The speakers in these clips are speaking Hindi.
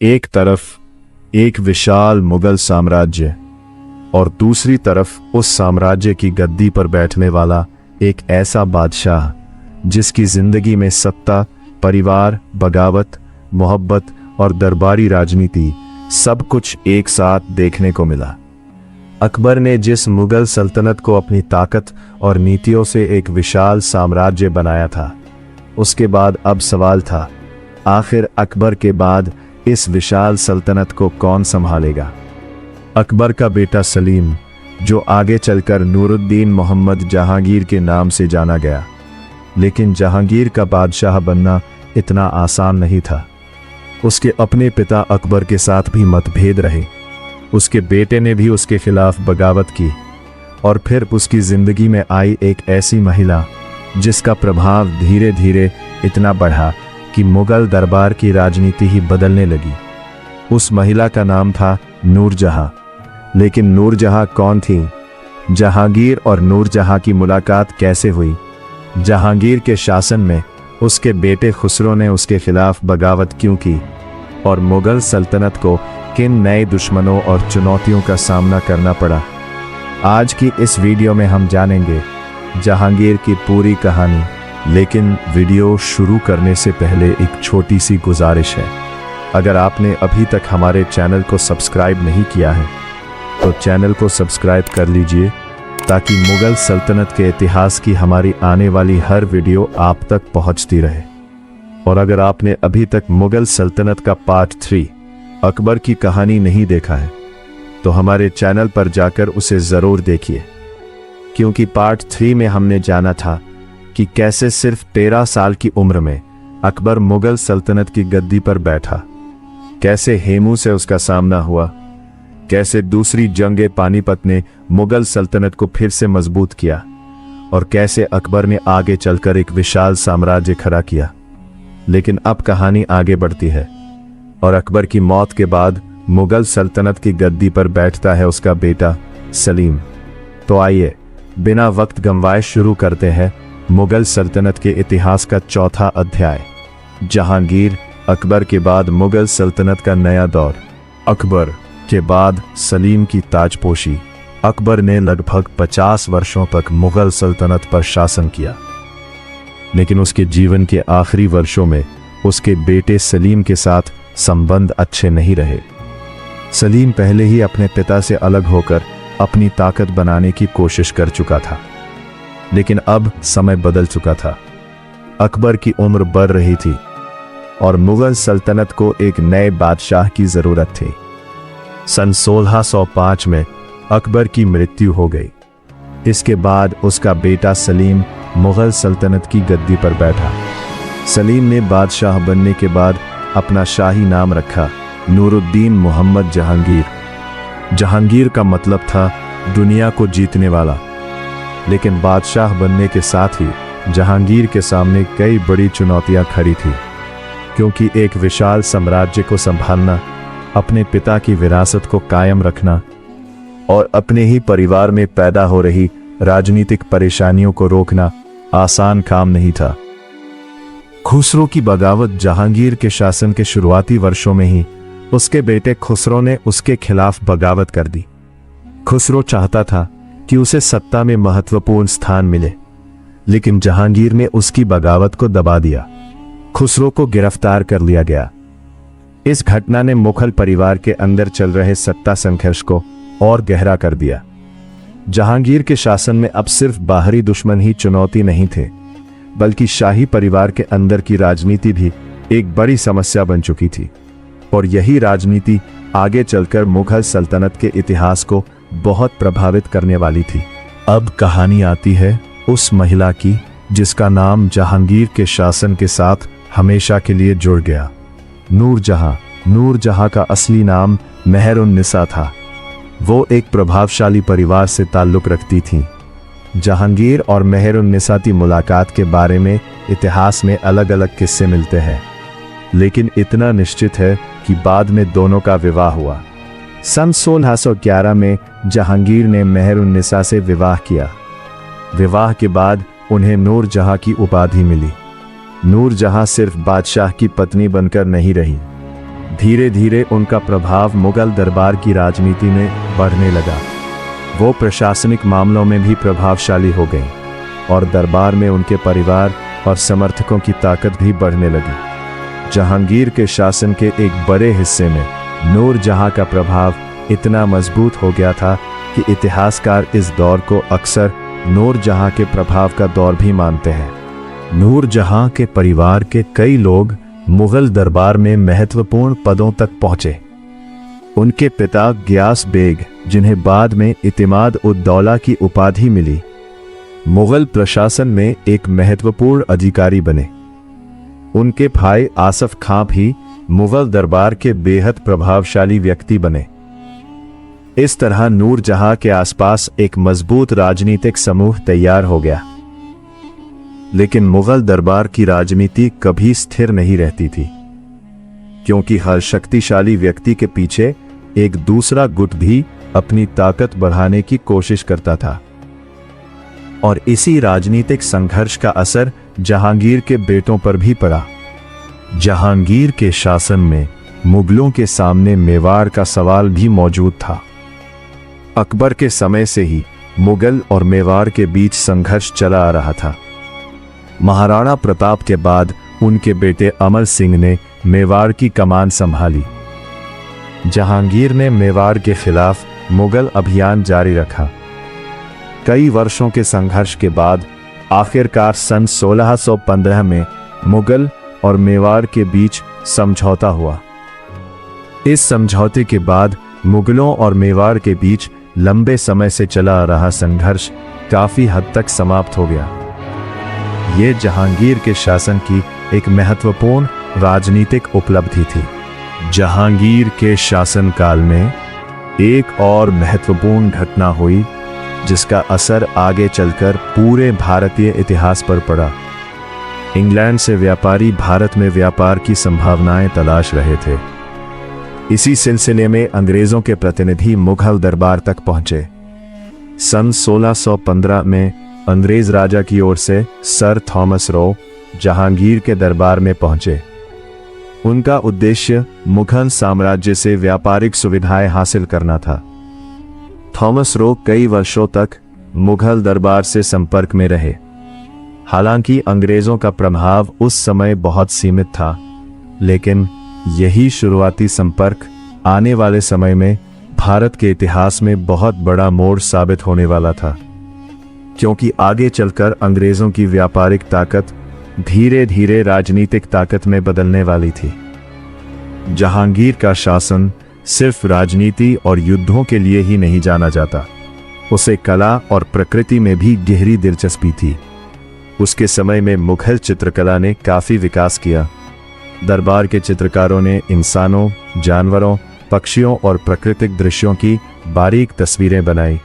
एक तरफ एक विशाल मुगल साम्राज्य और दूसरी तरफ उस साम्राज्य की गद्दी पर बैठने वाला एक ऐसा बादशाह जिसकी जिंदगी में सत्ता, परिवार, बगावत, मोहब्बत और दरबारी राजनीति सब कुछ एक साथ देखने को मिला। अकबर ने जिस मुगल सल्तनत को अपनी ताकत और नीतियों से एक विशाल साम्राज्य बनाया था, उसके बाद अब सवाल था, आखिर अकबर के बाद इस विशाल सल्तनत को कौन संभालेगा। अकबर का बेटा सलीम, जो आगे चलकर नूरुद्दीन मोहम्मद जहांगीर के नाम से जाना गया, लेकिन जहांगीर का बादशाह बनना इतना आसान नहीं था। उसके अपने पिता अकबर के साथ भी मतभेद रहे। उसके बेटे ने भी उसके खिलाफ बगावत की और फिर उसकी जिंदगी में आई एक ऐसी महिला जिसका प्रभाव धीरे धीरे इतना बढ़ा कि मुगल दरबार की राजनीति ही बदलने लगी। उस महिला का नाम था नूरजहां। लेकिन नूरजहां कौन थी? जहांगीर और नूरजहां की मुलाकात कैसे हुई? जहांगीर के शासन में उसके बेटे खुसरो ने उसके खिलाफ बगावत क्यों की? और मुगल सल्तनत को किन नए दुश्मनों और चुनौतियों का सामना करना पड़ा? आज की इस वीडियो में हम जानेंगे जहांगीर की पूरी कहानी। लेकिन वीडियो शुरू करने से पहले एक छोटी सी गुजारिश है। अगर आपने अभी तक हमारे चैनल को सब्सक्राइब नहीं किया है तो चैनल को सब्सक्राइब कर लीजिए ताकि मुगल सल्तनत के इतिहास की हमारी आने वाली हर वीडियो आप तक पहुंचती रहे। और अगर आपने अभी तक मुगल सल्तनत का पार्ट 3 अकबर की कहानी नहीं देखा है तो हमारे चैनल पर जाकर उसे जरूर देखिए, क्योंकि पार्ट 3 में हमने जाना था कि कैसे सिर्फ 13 साल की उम्र में अकबर मुगल सल्तनत की गद्दी पर बैठा, कैसे हेमू से उसका सामना हुआ, कैसे दूसरी जंगे पानीपत ने मुगल सल्तनत को फिर से मजबूत किया और कैसे अकबर ने आगे चलकर एक विशाल साम्राज्य खड़ा किया। लेकिन अब कहानी आगे बढ़ती है और अकबर की मौत के बाद मुगल सल्तनत की गद्दी पर बैठता है उसका बेटा सलीम। तो आइए बिना वक्त गंवाए शुरू करते हैं मुगल सल्तनत के इतिहास का चौथा अध्याय, जहांगीर। अकबर के बाद मुगल सल्तनत का नया दौर। अकबर के बाद सलीम की ताजपोशी। अकबर ने लगभग 50 वर्षों तक मुगल सल्तनत पर शासन किया, लेकिन उसके जीवन के आखिरी वर्षों में उसके बेटे सलीम के साथ संबंध अच्छे नहीं रहे। सलीम पहले ही अपने पिता से अलग होकर अपनी ताकत बनाने की कोशिश कर चुका था, लेकिन अब समय बदल चुका था। अकबर की उम्र बढ़ रही थी और मुगल सल्तनत को एक नए बादशाह की जरूरत थी। सन 1605 में अकबर की मृत्यु हो गई। इसके बाद उसका बेटा सलीम मुगल सल्तनत की गद्दी पर बैठा। सलीम ने बादशाह बनने के बाद अपना शाही नाम रखा नूरुद्दीन मोहम्मद जहांगीर। जहांगीर का मतलब था दुनिया को जीतने वाला। लेकिन बादशाह बनने के साथ ही जहांगीर के सामने कई बड़ी चुनौतियां खड़ी थी, क्योंकि एक विशाल साम्राज्य को संभालना, अपने पिता की विरासत को कायम रखना और अपने ही परिवार में पैदा हो रही राजनीतिक परेशानियों को रोकना आसान काम नहीं था। खुसरो की बगावत। जहांगीर के शासन के शुरुआती वर्षों में ही उसके बेटे खुसरो ने उसके खिलाफ बगावत कर दी। खुसरो चाहता था कि उसे सत्ता में महत्वपूर्ण स्थान मिले, लेकिन जहांगीर ने उसकी बगावत को दबा दिया। खुसरो को गिरफ्तार कर लिया गया। इस घटना ने मुगल परिवार के अंदर चल रहे सत्ता संघर्ष को और गहरा कर दिया। जहांगीर के शासन में अब सिर्फ बाहरी दुश्मन ही चुनौती नहीं थे, बल्कि शाही परिवार के अंदर की राजनीति भी एक बड़ी समस्या बन चुकी थी। और यही राजनीति आगे चलकर मुगल सल्तनत के इतिहास को बहुत प्रभावित करने वाली थी। अब कहानी आती है उस महिला की जिसका नाम जहांगीर के शासन के साथ हमेशा के लिए जुड़ गया, नूरजहां। नूरजहां का असली नाम मेहरुन्निसा था। वो एक प्रभावशाली परिवार से ताल्लुक रखती थीं। जहांगीर और मेहरुन्निसा की मुलाकात के बारे में इतिहास में अलग अलग किस्से मिलते हैं, लेकिन इतना निश्चित है कि बाद में दोनों का विवाह हुआ। सन 1611 में जहांगीर ने मेहरुन्निसा से विवाह किया। विवाह के बाद उन्हें नूरजहां की उपाधि मिली। नूरजहां सिर्फ बादशाह की पत्नी बनकर नहीं रही, धीरे धीरे उनका प्रभाव मुगल दरबार की राजनीति में बढ़ने लगा। वो प्रशासनिक मामलों में भी प्रभावशाली हो गए और दरबार में उनके परिवार और समर्थकों की ताकत भी बढ़ने लगी। जहांगीर के शासन के एक बड़े हिस्से में नूरजहां का प्रभाव इतना मजबूत हो गया था कि इतिहासकार इस दौर को अक्सर नूरजहां के प्रभाव का दौर भी मानते हैं। नूरजहां के परिवार के कई लोग मुगल दरबार में महत्वपूर्ण पदों तक पहुंचे। उनके पिता गियास बेग, जिन्हें बाद में इतिमाद उद दौला की उपाधि मिली, मुगल प्रशासन में एक महत्वपूर्ण अधिकारी बने। उनके भाई आसफ खां भी मुगल दरबार के बेहद प्रभावशाली व्यक्ति बने। इस तरह नूरजहां के आसपास एक मजबूत राजनीतिक समूह तैयार हो गया। लेकिन मुगल दरबार की राजनीति कभी स्थिर नहीं रहती थी, क्योंकि हर शक्तिशाली व्यक्ति के पीछे एक दूसरा गुट भी अपनी ताकत बढ़ाने की कोशिश करता था। और इसी राजनीतिक संघर्ष का असर जहांगीर के बेटों पर भी पड़ा। जहांगीर के शासन में मुगलों के सामने मेवाड़ का सवाल भी मौजूद था। अकबर के समय से ही मुगल और मेवाड़ के बीच संघर्ष चला आ रहा था। महाराणा प्रताप के बाद उनके बेटे अमर सिंह ने मेवाड़ की कमान संभाली। जहांगीर ने मेवाड़ के खिलाफ मुगल अभियान जारी रखा। कई वर्षों के संघर्ष के बाद आखिरकार सन 1615 में मुगल और मेवाड़ के बीच समझौता हुआ। इस समझौते के बाद मुगलों और मेवाड़ के बीच लंबे समय से चला आ रहा संघर्ष काफी हद तक समाप्त हो गया। ये जहांगीर के शासन की एक महत्वपूर्ण राजनीतिक उपलब्धि थी। जहांगीर के शासनकाल में एक और महत्वपूर्ण घटना हुई, जिसका असर आगे चलकर पूरे भारतीय इतिहास पर पड़ा। इंग्लैंड से व्यापारी भारत में व्यापार की संभावनाएं तलाश रहे थे। इसी सिलसिले में अंग्रेजों के प्रतिनिधि मुगल दरबार तक पहुंचे। सन 1615 में अंग्रेज राजा की ओर से सर थॉमस रो जहांगीर के दरबार में पहुंचे। उनका उद्देश्य मुगल साम्राज्य से व्यापारिक सुविधाएं हासिल करना था। थॉमस रो कई वर्षों तक मुगल दरबार से संपर्क में रहे। हालांकि अंग्रेजों का प्रभाव उस समय बहुत सीमित था, लेकिन यही शुरुआती संपर्क आने वाले समय में भारत के इतिहास में बहुत बड़ा मोड़ साबित होने वाला था, क्योंकि आगे चलकर अंग्रेजों की व्यापारिक ताकत धीरे धीरे राजनीतिक ताकत में बदलने वाली थी। जहांगीर का शासन सिर्फ राजनीति और युद्धों के लिए ही नहीं जाना जाता, उसे कला और प्रकृति में भी गहरी दिलचस्पी थी। उसके समय में मुगल चित्रकला ने काफी विकास किया। दरबार के चित्रकारों ने इंसानों, जानवरों, पक्षियों और प्राकृतिक दृश्यों की बारीक तस्वीरें बनाई।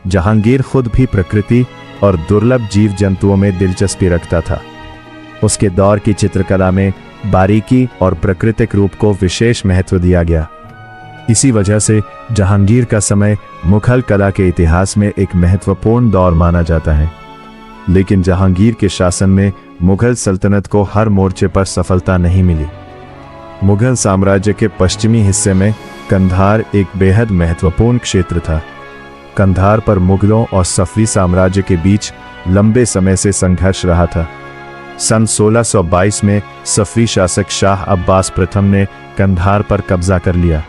जहांगीर खुद भी प्रकृति और दुर्लभ जीव जंतुओं में दिलचस्पी रखता था। उसके दौर की चित्रकला में बारीकी और प्राकृतिक रूप को विशेष महत्व दिया गया। इसी वजह से जहांगीर का समय मुगल कला के इतिहास में एक महत्वपूर्ण दौर माना जाता है। लेकिन जहांगीर के शासन में मुगल सल्तनत को हर मोर्चे पर सफलता नहीं मिली। मुगल साम्राज्य के पश्चिमी हिस्से में कंधार एक बेहद महत्वपूर्ण क्षेत्र था। कंधार पर मुगलों और सफवी साम्राज्य के बीच लंबे समय से संघर्ष रहा था। सन 1622 में सफवी शासक शाह अब्बास प्रथम ने कंधार पर कब्जा कर लिया।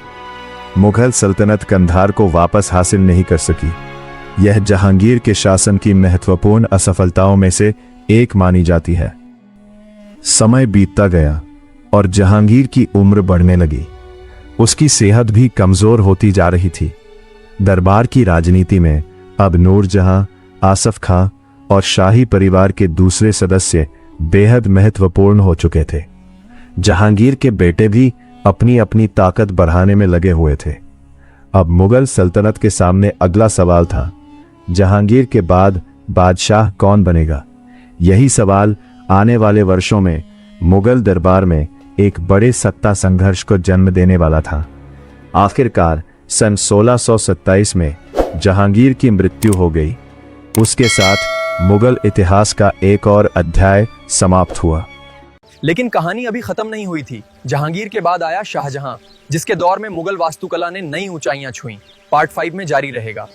मुगल सल्तनत कंधार को वापस हासिल नहीं कर सकी। यह जहांगीर के शासन की महत्वपूर्ण असफलताओं में से एक मानी जाती है। समय बीतता गया और जहांगीर की उम्र बढ़ने लगी। उसकी सेहत भी कमजोर होती जा रही थी। दरबार की राजनीति में अब नूरजहां, आसफ खां और शाही परिवार के दूसरे सदस्य बेहद महत्वपूर्ण हो चुके थे। जहांगीर के बेटे भी अपनी अपनी ताकत बढ़ाने में लगे हुए थे। अब मुगल सल्तनत के सामने अगला सवाल था, जहांगीर के बाद बादशाह कौन बनेगा? यही सवाल आने वाले वर्षों में मुगल दरबार में एक बड़े सत्ता संघर्ष को जन्म देने वाला था। आखिरकार सन 1627 में जहांगीर की मृत्यु हो गई। उसके साथ मुगल इतिहास का एक और अध्याय समाप्त हुआ। लेकिन कहानी अभी खत्म नहीं हुई थी। जहांगीर के बाद आया शाहजहां, जिसके दौर में मुगल वास्तुकला ने नई ऊंचाइयां छुईं। पार्ट 5 में जारी रहेगा।